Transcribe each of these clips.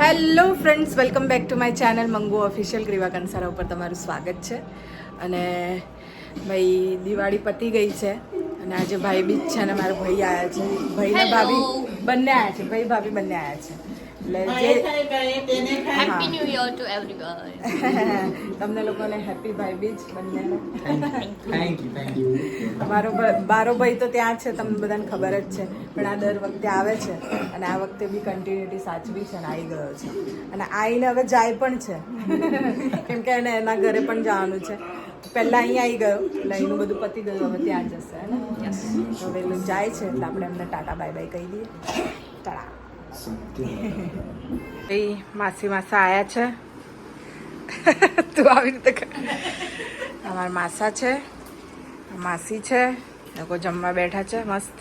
Hello friends, welcome back to my channel Mangu official. Greeva Kansara ઉપર તમારું સ્વાગત છે. અને ભાઈ દિવાળી પતી ગઈ છે અને આજે ભાઈ બીજ છે અને મારા ભાઈ આવ્યા છે. ભાઈ ને ભાભી બંને આવ્યા છે. ભાઈ ભાભી બંને આવ્યા છે. Happy new year to everyone. તમને લોકોને હેપી ભાઈ બીજ બંનેને. Thank you. મારો ભાઈ તો ત્યાં છે, તમને બધાને ખબર જ છે, પણ આ દર વખતે આવે છે અને આ વખતે બી કન્ટિન્યુટી સાચવી છે અને આવી ગયો છે. અને આવીને હવે જાય પણ છે કેમ કે એને એના ઘરે પણ જવાનું છે. પહેલાં અહીં આવી ગયો એટલે અહીંનું બધું પતી ગયું, હવે ત્યાં જશે હે ને. હવે જાય છે એટલે આપણે એમને ટાટા બાય બાય કહી દઈએ. ટાટા. માસી માસા આયા છે. તું આવી રીતે અમારા માસા છે, માસી છે, લોકો જમવા બેઠા છે મસ્ત.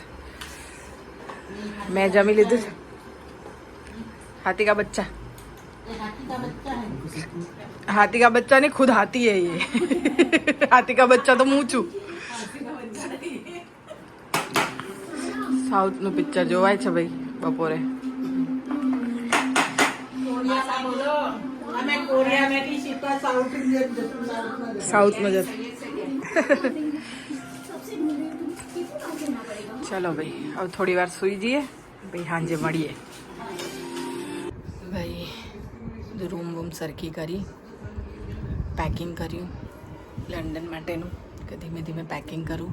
મેં જમી લીધું છે. हाथी का बच्चा, हाथी का बच्चा नहीं, खुद हाथी है ये. हाथी का बच्चा तो હું છું. સાઉથ નું પિક્ચર જોવાય છે ભાઈ બપોરે. સાઉથમાં જતું. ચલો ભાઈ, હવે થોડી વાર સુઈ જઈએ ભાઈ, સાંજે મળીએ. ભાઈ રૂમ સરખી કરી, પેકિંગ કર્યું લંડન માટેનું, કે ધીમે ધીમે પેકિંગ કરું.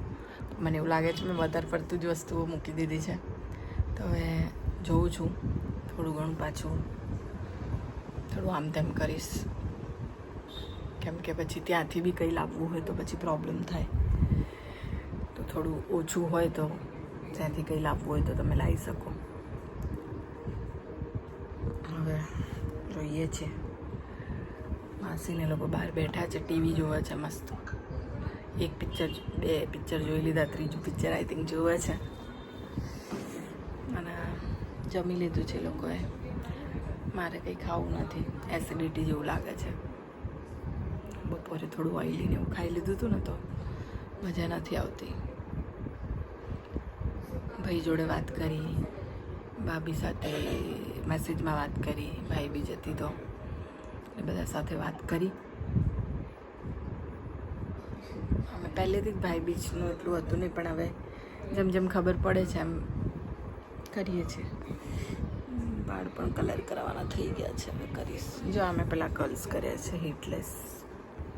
મને એવું લાગે છે મેં વધારે પડતું જ વસ્તુઓ મૂકી દીધી છે, તો હવે જોઉં છું થોડું ઘણું પાછું થોડું આમ તેમ કરીશ, કેમ કે પછી ત્યાંથી બી કંઈ લાવવું હોય તો પછી પ્રોબ્લેમ થાય. તો થોડું ઓછું હોય તો ત્યાંથી કંઈ લાવવું હોય તો તમે લાવી શકો. હવે જોઈએ છે. માસીને લોકો બહાર બેઠા છે, ટીવી જોવે છે મસ્ત. એક પિક્ચર, બે પિક્ચર જોઈ લીધા, ત્રીજું પિક્ચર આઈ થિંક જોવે છે. અને જમી લીધું છે લોકોએ. મારે કંઈ ખાવું નથી, એસિડિટી જેવું લાગે છે. બપોરે થોડું ઓઇલીને એવું ખાઈ લીધું હતું ને તો મજા નથી આવતી. ભાઈ જોડે વાત કરી, ભાભી સાથે મેસેજમાં વાત કરી, ભાઈ બી જતી તો એ બધા સાથે વાત કરી. અમે પહેલેથી જ ભાઈ બીજનું એટલું હતું નહીં, પણ હવે જેમ જેમ ખબર પડે છે એમ કરીએ છીએ. વાળ પણ કલર કરાવવાના થઈ ગયા છે, હવે કરીશ. જો અમે પેલા કર્લ્સ કર્યા છે હીટલેસ,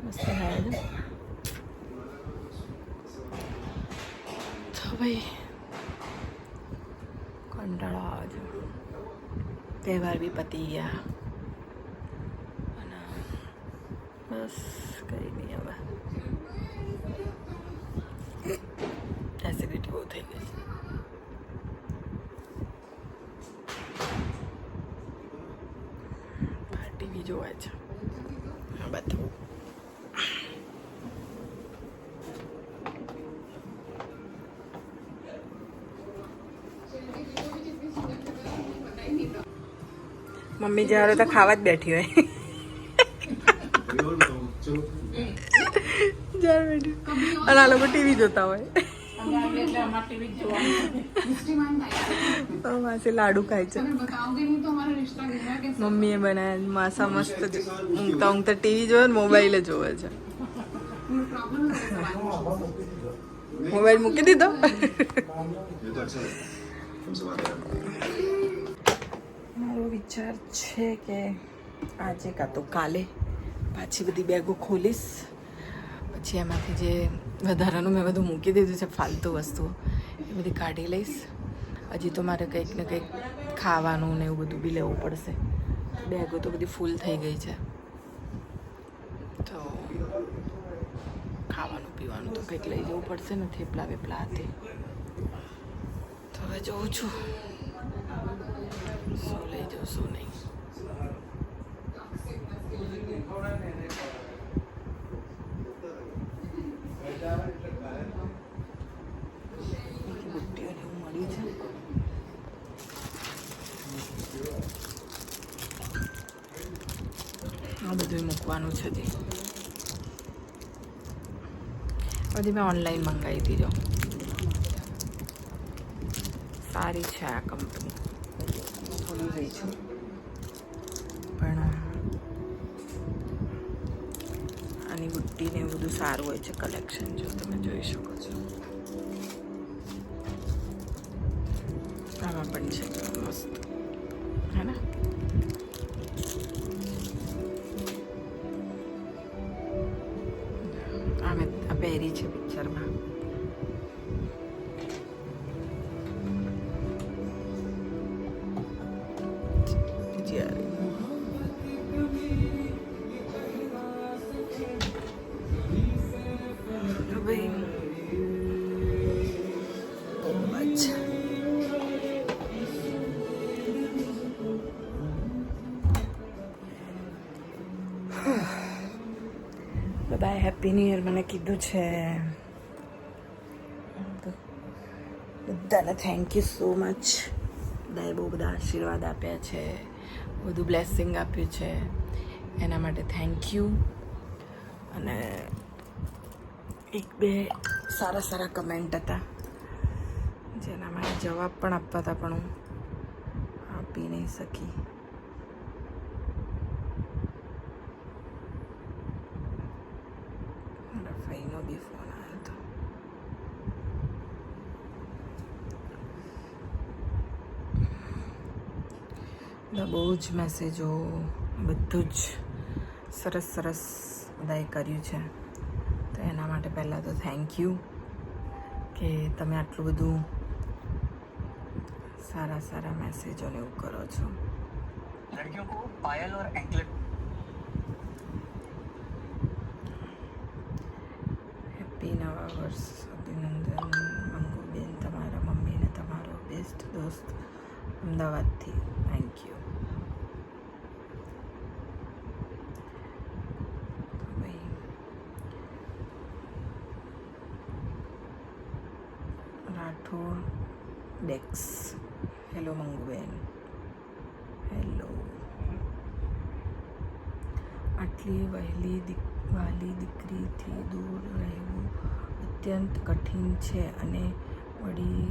મસ્ત થાય છે. તો ભાઈ કંટાળો આવે છે. તહેવાર બી પતી ગયા અને બસ કંઈ નહીં. હવે એસિડિટી બહુ થઈ ગઈ છે. ટીવી જોવાય છે બધું. મમ્મી જ્યારે તો ખાવા જ બેઠી હોય. જ્યારે બેઠી અને આ લોકો ટીવી જોતા હોય. માસી લાડુ ખાય છે. મમ્મીએ બનાવ્યા. માસા મસ્ત ઊંઘતા ઊંઘતા ટીવી જોવે ને મોબાઈલ જોવે છે. મોબાઈલ મૂકી દીધો. મારો વિચાર છે કે આજે કાં તો કાલે પાછી બધી બેગો ખોલીશ, પછી એમાંથી જે વધારાનું મેં બધું મૂકી દીધું છે ફાલતુ વસ્તુઓ એ બધી કાઢી લઈશ. હજી તો મારે કંઈક ને કંઈક ખાવાનું ને એવું બધું બી લેવું પડશે. બેગો તો બધી ફૂલ થઈ ગઈ છે, તો ખાવાનું પીવાનું તો કંઈક લઈ જવું પડશે ને, થેપલા વેપલા હતી. તો હવે જોઉં છું શું લઈ જાઉં શું નહીં. બુટ્ટીઓને એવું મળ્યું છે. આ બધું મૂકવાનું છે. હજી મેં ઓનલાઈન મંગાવી હતી. જો સારી છે આ કંપની, થોડી રહી છું. બુટીને એવું બધું સારું હોય છે કલેક્શન, જો તમે જોઈ શકો છો. આમાં પણ છે મસ્ત, હે ને? આમે આ પહેરી છે પિક્ચરમાં. જ્યારે બધાએ હેપી ન્યૂ યર મને કીધું છે. બધાને થેન્ક યુ સો મચ. બધાએ બહુ બધા આશીર્વાદ આપ્યા છે, બધું બ્લેસિંગ આપ્યું છે, એના માટે થેન્ક યુ. અને એક બે સારા સારા કમેન્ટ હતા જેના માટે જવાબ પણ આપતા હતા, પણ હું આપી નહીં શકી. મારા ભાઈનો બી ફોન આવ્યો હતો. બધા બહુ જ મેસેજો, બધું જ સરસ સરસ બધાએ કર્યું છે. તો એના માટે પહેલાં તો થેન્ક યુ કે તમે આટલું બધું સારા સારા મેસેજોને એવું કરો છો. लड़कियों को पायल और एंकलेट હેપી નવા વર્ષ. અભિનંદન મંગુબેન, તમારા મમ્મીને તમારો બેસ્ટ દોસ્ત અમદાવાદથી. Thank you. રાઠોડ ડેક્સ, હેલો મંગુબેન. હેલો. આટલી વહેલી વાલી દીકરીથી દૂર રહેવું અત્યંત કઠિન છે, અને વળી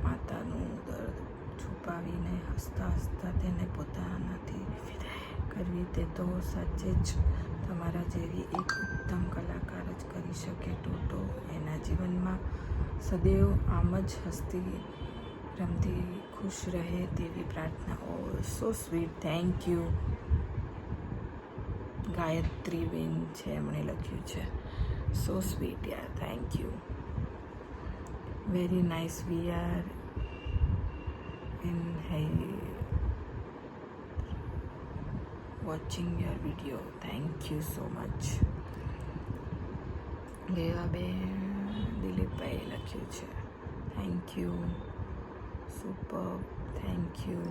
માતાનું દર્દ છુપાવીને હસતા હસતા તેને પોતાનાથી વિદાય કરવી, તે તો સાચે જ તમારા જેવી એક ઉત્તમ કલાકાર જ કરી શકે. ટોટો એના જીવનમાં સદૈવ આમ જ હસતી રમતી ખુશ રહે તેવી પ્રાર્થના. Oh so sweet, thank you. Gayatriben છે, એમણે લખ્યું છે. સો સ્વીટ યાર, thank you. Very nice. We are in watching your video. Thank you so much. Devaben, Dilipbhai લખ્યું છે. Thank you. Super, thank you.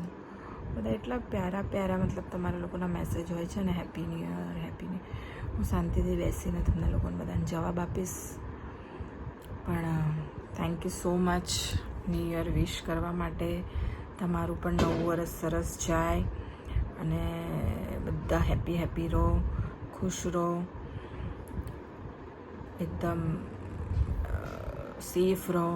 બધા એટલા પ્યારા પ્યારા, મતલબ તમારા લોકોના મેસેજ હોય છે ને, happy new year, happy new. હું શાંતિથી બેસીને તમને લોકોને બધાને જવાબ આપીશ, પણ thank you so much new year wish કરવા માટે. તમારું પણ નવું વર્ષ સરસ જાય અને બધા હેપી હેપી રહો, ખુશ રહો, એકદમ સેફ રહો.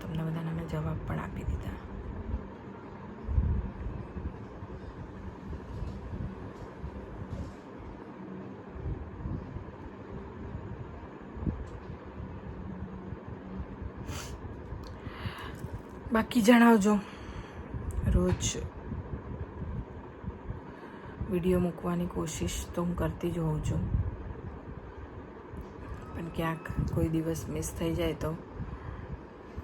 તમને બધાને મેં જવાબ પણ આપી દીધા. બાકી જણાવજો. રોજ વિડીયો મૂકવાની કોશિશ તો હું કરતી જ હોઉં છું, પણ ક્યાંક કોઈ દિવસ મિસ થઈ જાય તો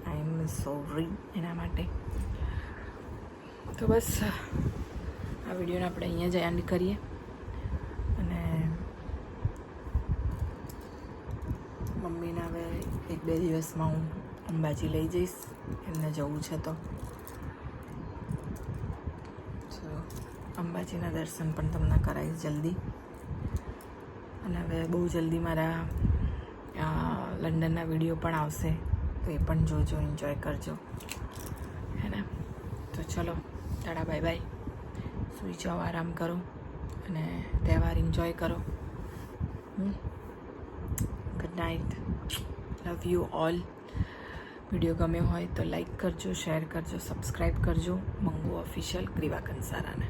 આઈ એમ સોરી એના માટે. તો બસ આ વિડીયોને આપણે અહીંયા જ એન્ડ કરીએ, અને મમ્મીને હવે 1-2 દિવસમાં હું અંબાજી લઈ જઈશ, એમને જવું છે તો અંબાજીના દર્શન પણ તમને કરાવીશ જલ્દી. અને હવે બહુ જલ્દી મારા લંડનના વિડીયો પણ આવશે, તો એ પણ જોજો, એન્જોય કરજો, હે ને? તો ચલો, ટાટા, બાય બાય. સૂઈ જાઓ, આરામ કરો અને તહેવાર એન્જોય કરો. Good night. Love you all. Video ગમ્યો હોય તો લાઈક કરજો, શેર કરજો, સબસ્ક્રાઈબ કરજો મંગુ ઓફિશિયલ ગ્રીવા કંસારાને.